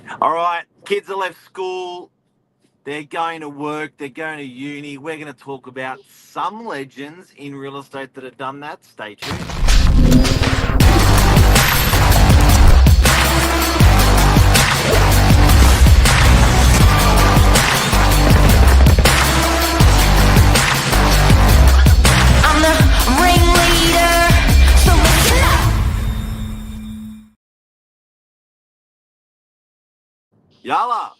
All right, kids have left school. They're going to work. They're going to uni. We're going to talk about some legends in real estate that have done that. Stay tuned. I'm the ringleader, so listen up. Yala.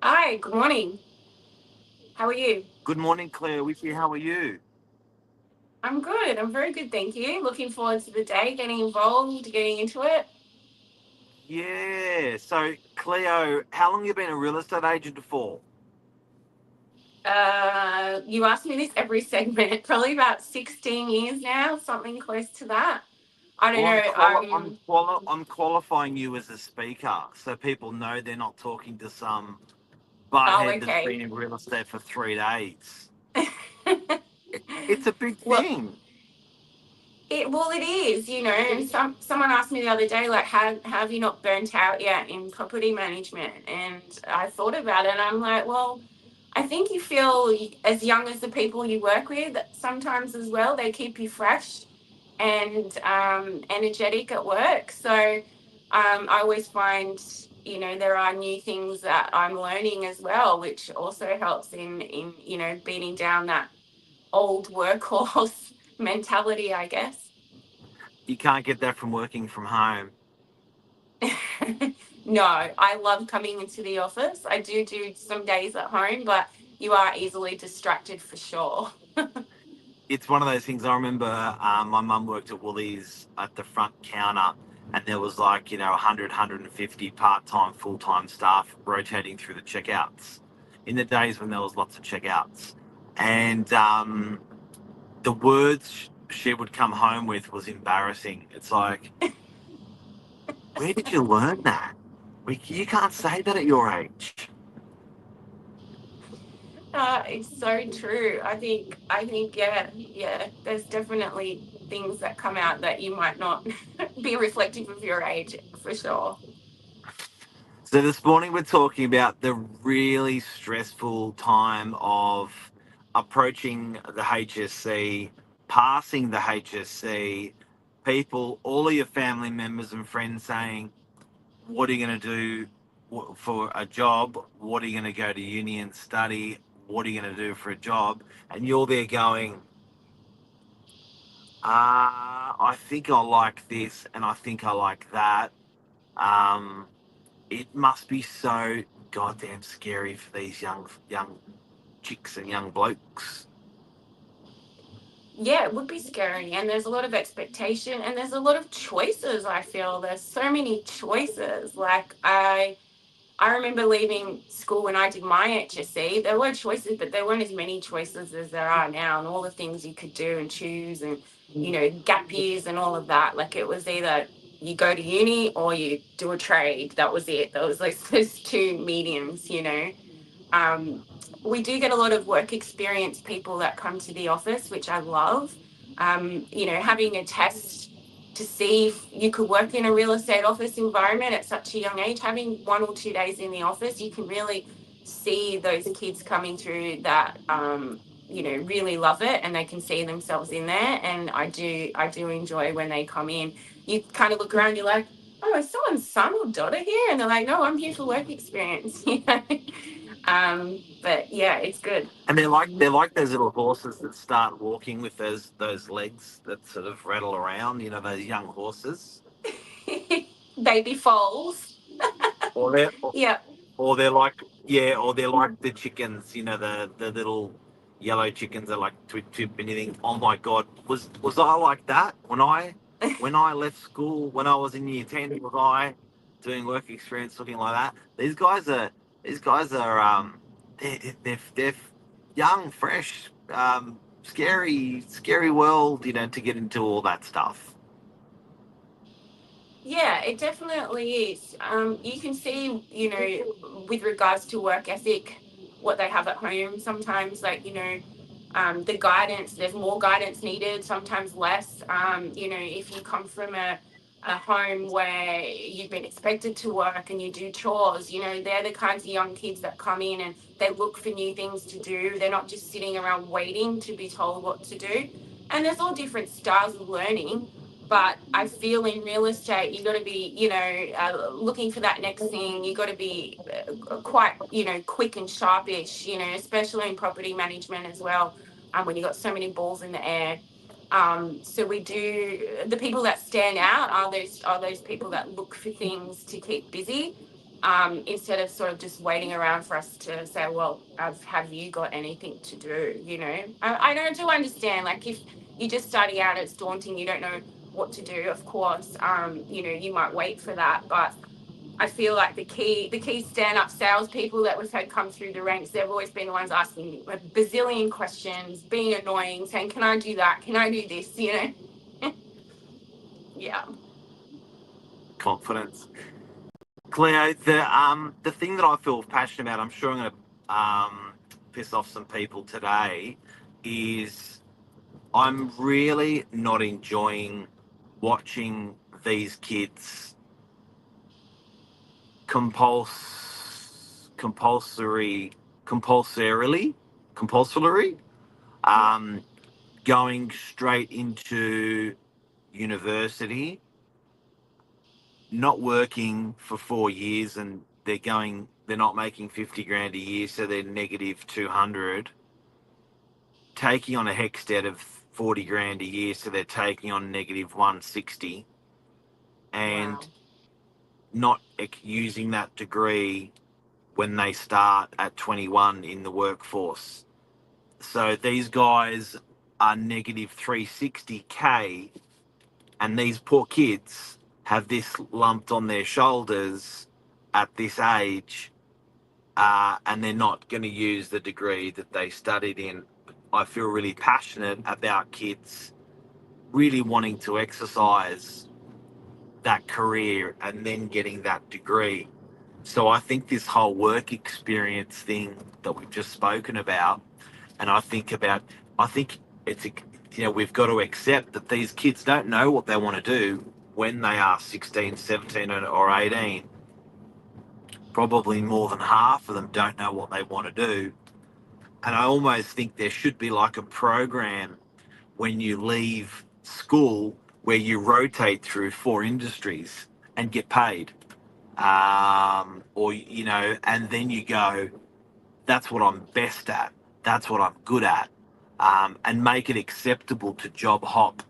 Hi, good morning. How are you? Good morning, Claire. Wiki, how are you? I'm good. I'm very good, thank you. Looking forward to the day, getting involved, getting into it. Yeah. So, Cleo, how long you been a real estate agent for? You ask me this every segment, probably about 16 years now, something close to that. I don't Well, know. I'm qualifying you as a speaker, so people know they're not talking to some Oh, butthead that's okay. been in real estate for 3 days. It's a big Well, thing. it is, and someone asked me the other day, like, have you not burnt out yet in property management? And I thought about it, and I'm like, well, I think you feel as young as the people you work with sometimes as well. They keep you fresh and energetic at work. So I always find, there are new things that I'm learning as well, which also helps in beating down that old workhorse mentality, I guess. You can't get that from working from home. No, I love coming into the office. I do some days at home, but you are easily distracted for sure. It's one of those things. I remember my mum worked at Woolies at the front counter, and there was like 100, part-time, full-time staff rotating through the checkouts in the days when there was lots of checkouts, and the words she would come home with was embarrassing. It's like, where did you learn that? You can't say that at your age. It's so true. I think, yeah. There's definitely things that come out that you might not be reflective of your age for sure. So this morning we're talking about the really stressful time of approaching the HSC, passing the HSC, people, all of your family members and friends saying, what are you going to do for a job? What are you going to go to uni and study? What are you going to do for a job? And you're there going, I think I like this and I think I like that. Um, it must be so goddamn scary for these young chicks and young blokes. Yeah, it would be scary, and there's a lot of expectation, and there's a lot of choices. I feel there's so many choices. Like I remember leaving school when I did my HSC. There were choices, but there weren't as many choices as there are now, and all the things you could do and choose, and gap years and all of that. Like it was either you go to uni or you do a trade. That was it. That was like those two mediums. Um, we do get a lot of work experience people that come to the office, which I love. Having a test to see if you could work in a real estate office environment at such a young age, having 1 or 2 days in the office, you can really see those kids coming through that really love it, and they can see themselves in there. And I do enjoy when they come in. You kind of look around, you're like, oh, is someone's son or daughter here? And they're like, no, I'm here for work experience. But yeah, it's good. And they're like those little horses that start walking with those legs that sort of rattle around. Those young horses. Baby foals. Or they're Yeah. or they're like or they're like the chickens. The little yellow chickens that like twip twip and you think, oh my god, was I like that when I left school when I was in year 10? Was I doing work experience looking like that? These guys are they're young, fresh, scary world. To get into all that stuff. Yeah, it definitely is. You can see, with regards to work ethic, what they have at home. Sometimes, like, the guidance, there's more guidance needed, sometimes less. If you come from a home where you've been expected to work and you do chores. You know, they're the kinds of young kids that come in and they look for new things to do. They're not just sitting around waiting to be told what to do. And there's all different styles of learning. But I feel in real estate, you've got to be, looking for that next thing. You've got to be quite, quick and sharpish, especially in property management as well, when you've got so many balls in the air. So we do. The people that stand out are those people that look for things to keep busy, instead of sort of just waiting around for us to say, well, have you got anything to do? I do understand. Like if you're just starting out, it's daunting. You don't know what to do. Of course, you might wait for that, but I feel like the key stand-up salespeople that we've had come through the ranks, they've always been the ones asking a bazillion questions, being annoying, saying, "Can I do that? Can I do this?" Yeah. Confidence. Cleo, the thing that I feel passionate about, I'm sure I'm going to piss off some people today, is I'm really not enjoying watching these kids compulsorily, going straight into university, not working for 4 years, and they're not making 50 grand a year, so they're negative 200, taking on a HECS debt of 40 grand a year, so they're taking on negative 160, and Wow. not using that degree when they start at 21 in the workforce. So these guys are negative 360K, and these poor kids have this lumped on their shoulders at this age, and they're not going to use the degree that they studied in. I feel really passionate about kids really wanting to exercise that career and then getting that degree. So I think this whole work experience thing that we've just spoken about, and I think it's we've got to accept that these kids don't know what they want to do when they are 16, 17 or 18. Probably more than half of them don't know what they want to do. And I almost think there should be like a program when you leave school where you rotate through 4 industries and get paid. And then you go, that's what I'm best at. That's what I'm good at. And make it acceptable to job hop,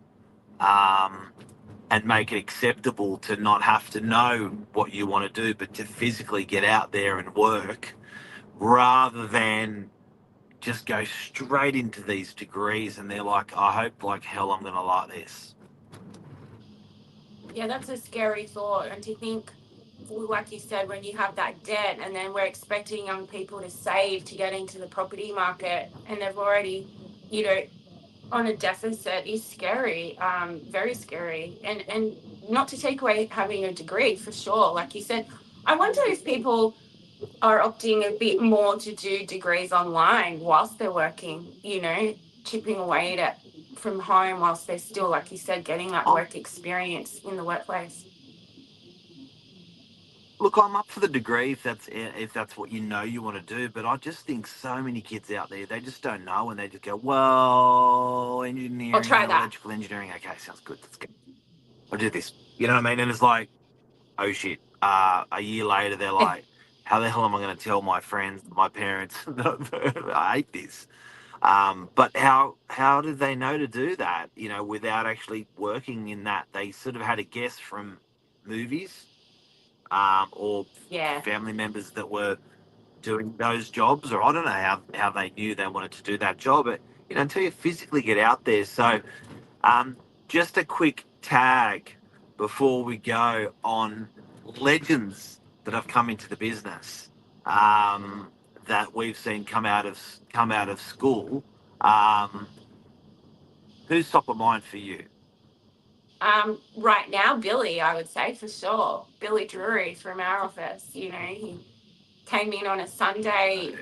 and make it acceptable to not have to know what you want to do, but to physically get out there and work, rather than just go straight into these degrees and they're like, I hope like hell I'm going to like this. Yeah, that's a scary thought. And to think, like you said, when you have that debt and then we're expecting young people to save to get into the property market and they've already, on a deficit is scary, very scary. And not to take away having a degree, for sure. Like you said, I wonder if people are opting a bit more to do degrees online whilst they're working, chipping away at it from home whilst they're still, like you said, getting that work experience in the workplace. Look, I'm up for the degree if that's what you want to do, but I just think so many kids out there, they just don't know, and they just go, well, I'll engineering, try that. electrical engineering, okay, sounds good, let's go. I'll do this. You know what I mean? And it's like, oh shit. A year later, they're like, how the hell am I going to tell my friends, my parents, that I hate this? But how did they know to do that? Without actually working in that, they sort of had a guess from movies, or Yeah. family members that were doing those jobs, or I don't know how they knew they wanted to do that job. But until you physically get out there. So, just a quick tag before we go on legends that have come into the business, that we've seen come out of school. Who's top of mind for you? Right now, Billy, I would say for sure. Billy Drury from our office, he came in on a Sunday,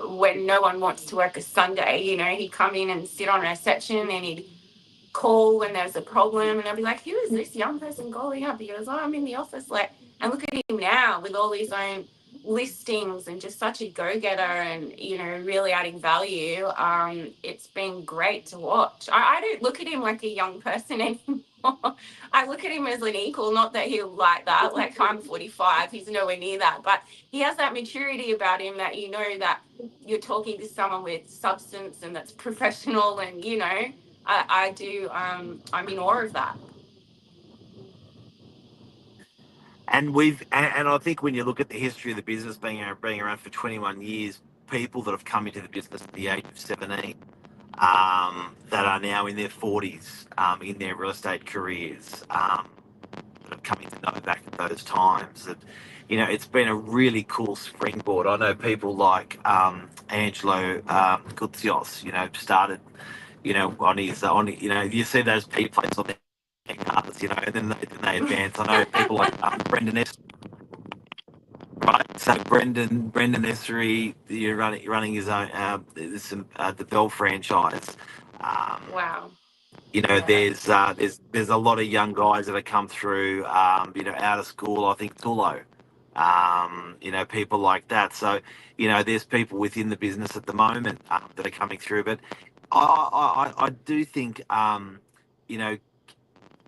when no one wants to work a Sunday, he'd come in and sit on reception and he'd call when there's a problem, and I'll be like, who is this young person calling up? He goes, oh, I'm in the office. Like, and look at him now with all his own listings and just such a go-getter, and really adding value. It's been great to watch. I don't look at him like a young person anymore. I look at him as an equal. Not that he'll like that, like I'm 45, he's nowhere near that, but he has that maturity about him that that you're talking to someone with substance and that's professional, and I do I'm in awe of that. And I think when you look at the history of the business being around for 21 years, people that have come into the business at the age of 17, that are now in their 40s, in their real estate careers, that have come into Novak at those times, that it's been a really cool springboard. I know people like Angelo Gutzios, started, you see those P plates on their cars, and then they advance. I know people like Brendan S. Right, so Brendan Essery, you're running his own the Bell franchise. Wow. There's a lot of young guys that have come through, out of school. I think COLLAROY, people like that. So, there's people within the business at the moment that are coming through. But I do think,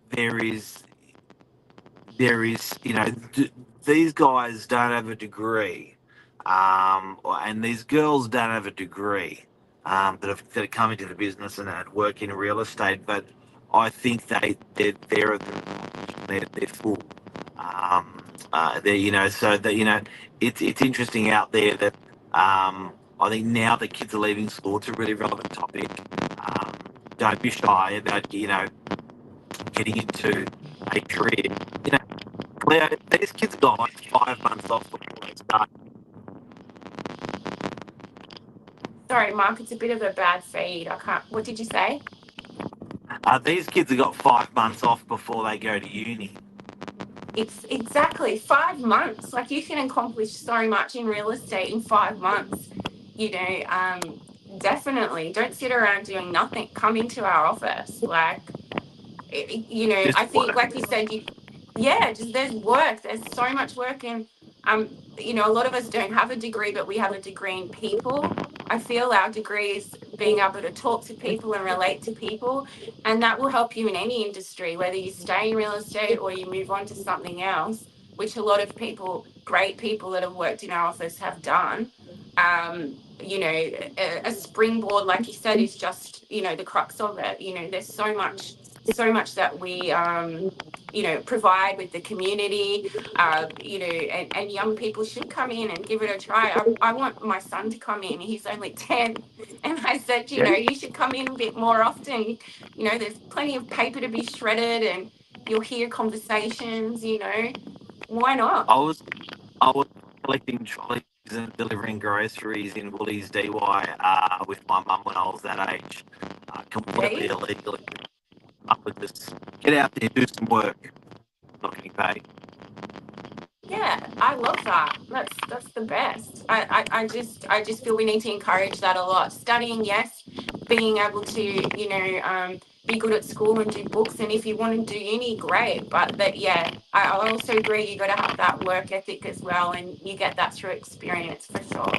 there is, these guys don't have a degree, and these girls don't have a degree, that are coming to the business and that work in real estate. But I think they're full. So that it's interesting out there that I think now that kids are leaving school, it's a really relevant topic. Don't be shy about getting into a career. Leo, these kids got like 5 months off before they start. Sorry, Mark, it's a bit of a bad feed. I can't. What did you say? These kids have got 5 months off before they go to uni. It's exactly 5 months. Like, you can accomplish so much in real estate in 5 months. Definitely don't sit around doing nothing. Come into our office. Like, Just I think, work. like you said, just there's work. There's so much work, and a lot of us don't have a degree, but we have a degree in people. I feel our degree is being able to talk to people and relate to people, and that will help you in any industry, whether you stay in real estate or you move on to something else, which a lot of great people that have worked in our office have done. A springboard, like you said, is just the crux of it. There's so much that we provide with the community, and young people should come in and give it a try. I want my son to come in. He's only 10, and I said, you should come in a bit more often. There's plenty of paper to be shredded, and you'll hear conversations. Why not? I was collecting trolleys and delivering groceries in Woolies DY with my mum when I was that age, completely illegally. I would just get out there, do some work, not getting paid. Yeah, I love that. That's the best. I just feel we need to encourage that a lot. Studying, yes, being able to be good at school and do books, and if you want to do uni, great. But I also agree you got to have that work ethic as well, and you get that through experience for sure.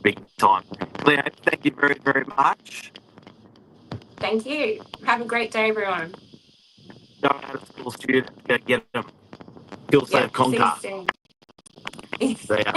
Big time. Leo, thank you very, very much. Thank you. Have a great day, everyone. Go out of school, students, go get them. Kill, save, conquer. See you soon. See ya.